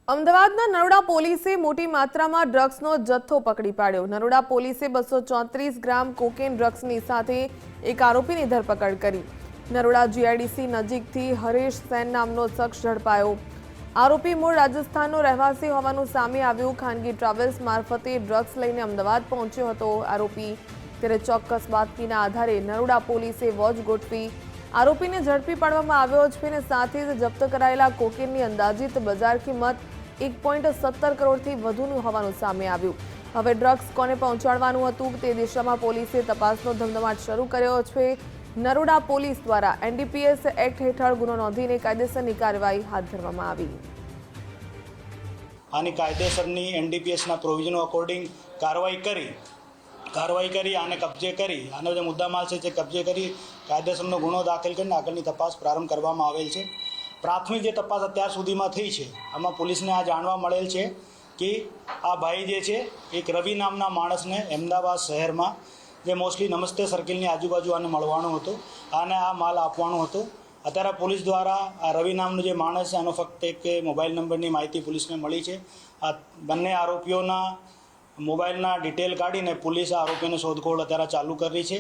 અમદાવાદના નરોડા પોલીસે મોટી માત્રામાં ડ્રગ્સનો જથ્થો પકડી પાડ્યો। નરોડા પોલીસે 234 ગ્રામ કોકેન ડ્રગ્સની સાથે એક આરોપીની ધરપકડ કરી। નરોડા જીઆઈડીસી નજીકથી હરેશ સેન નામનો શખ્સ ઝડપાયો। આરોપી મૂળ રાજસ્થાનનો રહેવાસી હોવાનું સામે આવ્યું। ખાનગી ટ્રાવેલ્સ મારફતે ડ્રગ્સ લઈને અમદાવાદ પહોંચ્યો હતો આરોપી। ત્યારે ચોક્કસ બાતમીના આધારે નરોડા પોલીસે વોચ ગોઠવી આરોપીને ઝડપી પાડવામાં આવ્યો છે અને સાથે જ જપ્ત કરાયેલા કોકેનની અંદાજિત બજાર કિંમત 1.17 કરોડથી વધુનું હોવાનું સામે આવ્યું। હવે ડ્રગ્સ કોને પહોંચાડવાનું હતું તે દિશામાં પોલીસે તપાસનો ધમધમાટ શરૂ કર્યો છે। નરોડા પોલીસ દ્વારા એનડીપીએસ એક્ટ હેઠળ ગુનો નોંધીને કાયદેસરની કાર્યવાહી હાથ ધરવામાં આવી। આની કાયદેસરની એનડીપીએસના પ્રોવિઝનો અકોર્ડિંગ કાર્યવાહી કરી આને કબજે કરી આનો જે મુદ્દામાલ છે તે કબજે કરી કાયદેસરનો ગુનો દાખલ કરીને આગળની તપાસ પ્રારંભ કરવામાં આવેલ છે। પ્રાથમિક જે તપાસ અત્યાર સુધીમાં થઈ છે આમાં પોલીસને આ જાણવા મળેલ છે કે આ ભાઈ જે છે એક રવિ નામના માણસને અમદાવાદ શહેરમાં જે મોસ્ટલી નમસ્તે સર્કલની આજુબાજુ આને મળવાનો હતો, આને આ માલ આપવાનો હતો। અત્યારે પોલીસ દ્વારા આ રવિ નામનો જે માણસ છે આનો ફક્ત એક મોબાઈલ નંબરની માહિતી પોલીસને મળી છે। આ બંને આરોપીઓના મોબાઈલના ડિટેલ કાઢીને પોલીસ આરોપીઓની શોધખોળ અત્યારે ચાલુ કરી છે।